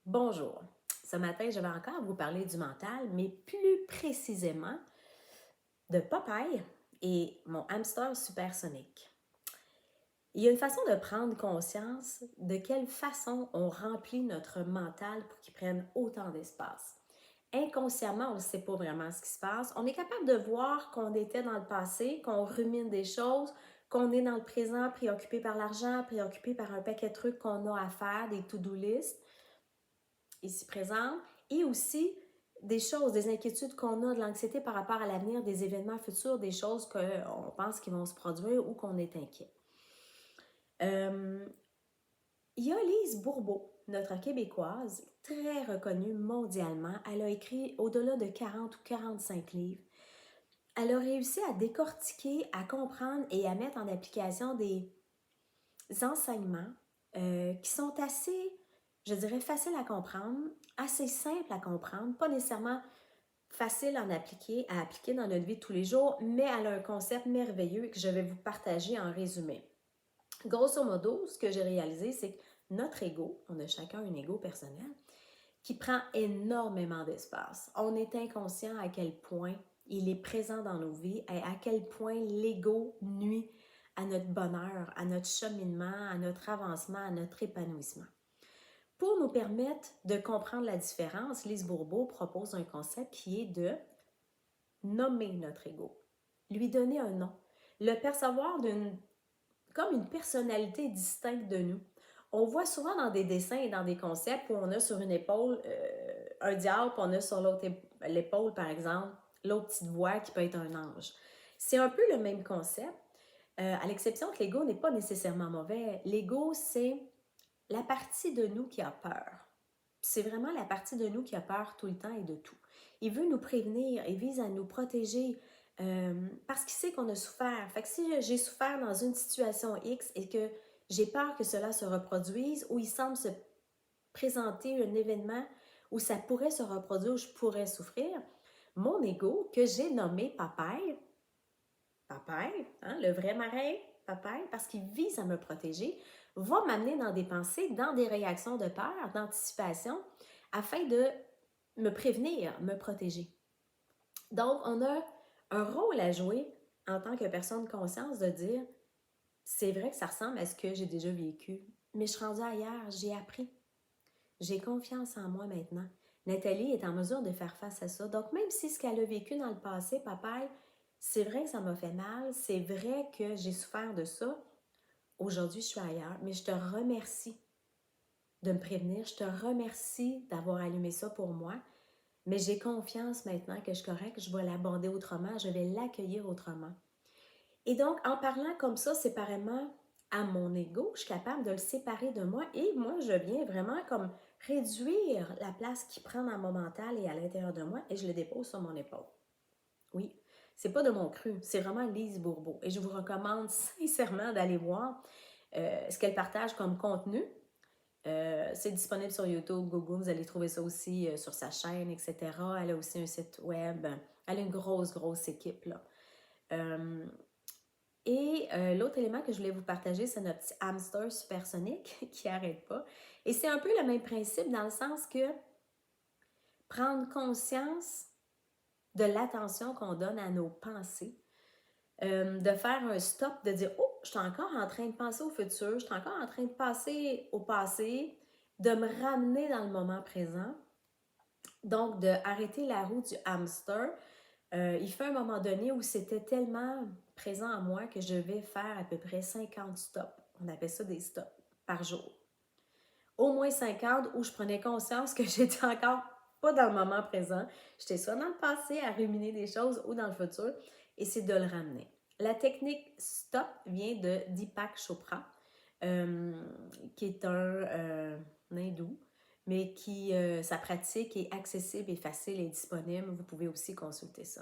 Bonjour. Ce matin, je vais encore vous parler du mental, mais plus précisément de Popeye et mon hamster supersonique. Il y a une façon de prendre conscience de quelle façon on remplit notre mental pour qu'il prenne autant d'espace. Inconsciemment, on ne sait pas vraiment ce qui se passe. On est capable de voir qu'on était dans le passé, qu'on rumine des choses, qu'on est dans le présent, préoccupé par l'argent, préoccupé par un paquet de trucs qu'on a à faire, des to-do list ici présente, et aussi des choses, des inquiétudes qu'on a, de l'anxiété par rapport à l'avenir, des événements futurs, des choses qu'on pense qui vont se produire ou qu'on est inquiet. Il y a Lise Bourbeau, notre Québécoise, très reconnue mondialement. Elle a écrit au-delà de 40 ou 45 livres. Elle a réussi à décortiquer, à comprendre et à mettre en application des enseignements qui sont assez, je dirais, faciles à comprendre, assez simples à comprendre, pas nécessairement faciles à appliquer dans notre vie de tous les jours, mais elle a un concept merveilleux que je vais vous partager en résumé. Grosso modo, ce que j'ai réalisé, c'est que notre ego, on a chacun un ego personnel, qui prend énormément d'espace. On est inconscient à quel point il est présent dans nos vies et à quel point l'ego nuit à notre bonheur, à notre cheminement, à notre avancement, à notre épanouissement. Pour nous permettre de comprendre la différence, Lise Bourbeau propose un concept qui est de nommer notre ego, lui donner un nom, le percevoir comme une personnalité distincte de nous. On voit souvent dans des dessins et dans des concepts où on a sur une épaule un diable, puis on a sur l'autre l'épaule, par exemple, l'autre petite voix qui peut être un ange. C'est un peu le même concept, à l'exception que l'ego n'est pas nécessairement mauvais. L'ego, c'est la partie de nous qui a peur. C'est vraiment la partie de nous qui a peur tout le temps et de tout. Il veut nous prévenir, il vise à nous protéger parce qu'il sait qu'on a souffert. Fait que si j'ai souffert dans une situation X et que j'ai peur que cela se reproduise ou il semble se présenter un événement où ça pourrait se reproduire, où je pourrais souffrir, mon ego, que j'ai nommé Popeye, Popeye, hein, le vrai marin, Popeye, parce qu'il vise à me protéger, va m'amener dans des pensées, dans des réactions de peur, d'anticipation, afin de me prévenir, me protéger. Donc, on a un rôle à jouer en tant que personne de conscience de dire, c'est vrai que ça ressemble à ce que j'ai déjà vécu, mais je suis rendue ailleurs, j'ai appris. J'ai confiance en moi maintenant. Nathalie est en mesure de faire face à ça. Donc, même si ce qu'elle a vécu dans le passé, papa, c'est vrai que ça m'a fait mal, c'est vrai que j'ai souffert de ça, aujourd'hui, je suis ailleurs, mais je te remercie de me prévenir, je te remercie d'avoir allumé ça pour moi, mais j'ai confiance maintenant que je suis correcte, je vais l'aborder autrement, je vais l'accueillir autrement. Et donc, en parlant comme ça, séparément à mon ego, je suis capable de le séparer de moi et moi, je viens vraiment comme réduire la place qu'il prend dans mon mental et à l'intérieur de moi et je le dépose sur mon épaule. Oui, c'est pas de mon cru, c'est vraiment Lise Bourbeau. Et je vous recommande sincèrement d'aller voir ce qu'elle partage comme contenu. C'est disponible sur YouTube, Google, vous allez trouver ça aussi sur sa chaîne, etc. Elle a aussi un site web. Elle a une grosse équipe, là. Euh, l'autre élément que je voulais vous partager, c'est notre petit hamster supersonique qui n'arrête pas. Et c'est un peu le même principe dans le sens que prendre conscience de l'attention qu'on donne à nos pensées, de faire un stop, de dire « Oh, je suis encore en train de penser au futur, je suis encore en train de passer au passé », de me ramener dans le moment présent. Donc, d'arrêter la roue du hamster. Il fait un moment donné où c'était tellement présent en moi que je vais faire à peu près 50 stops. On appelle ça des stops par jour. Au moins 50 où je prenais conscience que j'étais encore pas dans le moment présent. J'étais soit dans le passé à ruminer des choses ou dans le futur. Et c'est de le ramener. La technique stop vient de Deepak Chopra, qui est un hindou, mais qui sa pratique est accessible et facile et disponible. Vous pouvez aussi consulter ça.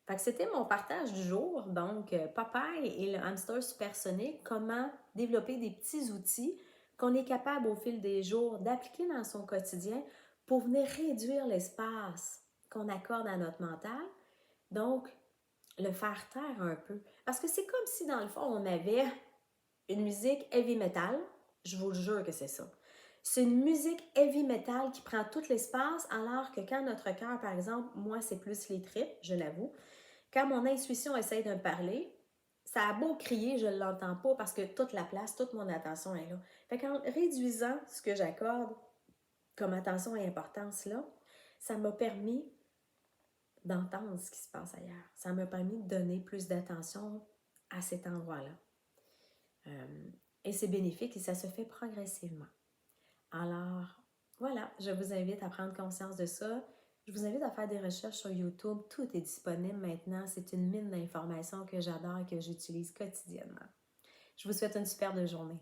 Fait que c'était mon partage du jour. Donc, Popeye et le hamster supersonique, comment développer des petits outils qu'on est capable au fil des jours d'appliquer dans son quotidien pour venir réduire l'espace qu'on accorde à notre mental. Donc, le faire taire un peu. Parce que c'est comme si, dans le fond, on avait une musique heavy metal. Je vous le jure que c'est ça. C'est une musique heavy metal qui prend tout l'espace, alors que quand notre cœur, par exemple, moi, c'est plus les tripes, je l'avoue. Quand mon intuition essaie de me parler, ça a beau crier, je ne l'entends pas parce que toute la place, toute mon attention est là. Fait qu'en réduisant ce que j'accorde comme attention et importance là, ça m'a permis d'entendre ce qui se passe ailleurs. Ça m'a permis de donner plus d'attention à cet endroit-là. Et c'est bénéfique et ça se fait progressivement. Alors, voilà, je vous invite à prendre conscience de ça. Je vous invite à faire des recherches sur YouTube. Tout est disponible maintenant. C'est une mine d'informations que j'adore et que j'utilise quotidiennement. Je vous souhaite une superbe journée.